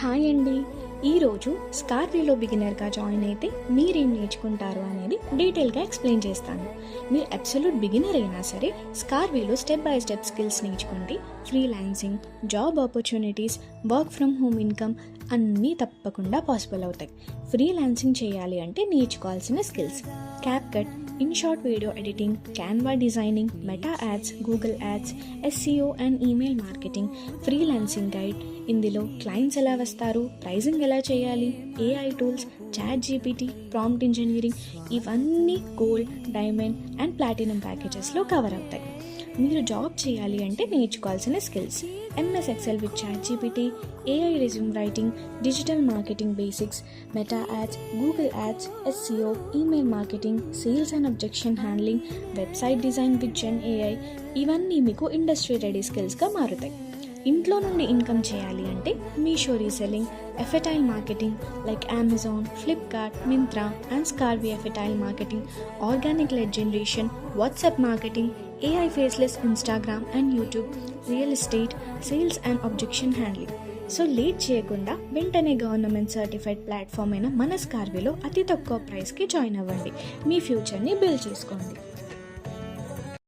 Hi అండి. ఈరోజు స్కార్వీలో బిగినర్గా join అయితే మీరేం నేర్చుకుంటారు అనేది డీటెయిల్గా ఎక్స్ప్లెయిన్ చేస్తాను. మీరు అబ్సల్యూట్ బిగినర్ అయినా సరే స్కార్వీలో స్టెప్ బై స్టెప్ స్కిల్స్ నేర్చుకుంటే freelancing, job opportunities, work from home income అన్నీ తప్పకుండా పాసిబుల్ అవుతాయి. ఫ్రీలాన్సింగ్ చేయాలి అంటే నేర్చుకోవాల్సిన skills: CapCut, InShot video editing, Canva designing, Meta ads, Google ads, SEO and email marketing, freelancing guide. ఇందులో క్లయింట్స్ ఎలా వస్తారు, ప్రైజింగ్ ఎలా చేయాలి, AI tools, ChatGPT, prompt engineering, ఇవన్నీ గోల్డ్, డైమండ్ అండ్ ప్లాటినం ప్యాకేజెస్లో కవర్ అవుతాయి. మీరు జాబ్ చేయాలి అంటే నేర్చుకోవాల్సిన skills: MS Excel with ChatGPT, AI resume writing, digital marketing basics, meta ads, Google ads, SEO, email marketing, sales and objection handling, website design with Gen AI. ఇవన్నీ మీకు industry ready స్కిల్స్గా మారుతాయి. ఇంట్లో నుండి ఇన్కమ్ చేయాలి అంటే మీషో రీసెల్లింగ్, ఎఫెటైల్ marketing like Amazon, Flipkart, Myntra and స్కార్వీ ఎఫెటైల్ marketing, organic lead generation, WhatsApp marketing, AI faceless Instagram and YouTube, real estate, sales and objection handling. So late చేయకుండా వెంటనే గవర్నమెంట్ సర్టిఫైడ్ ప్లాట్ఫామ్ అయిన మన స్కార్వీలో అతి తక్కువ ప్రైస్కి జాయిన్ అవ్వండి. మీ ఫ్యూచర్ని బిల్డ్ చేసుకోండి.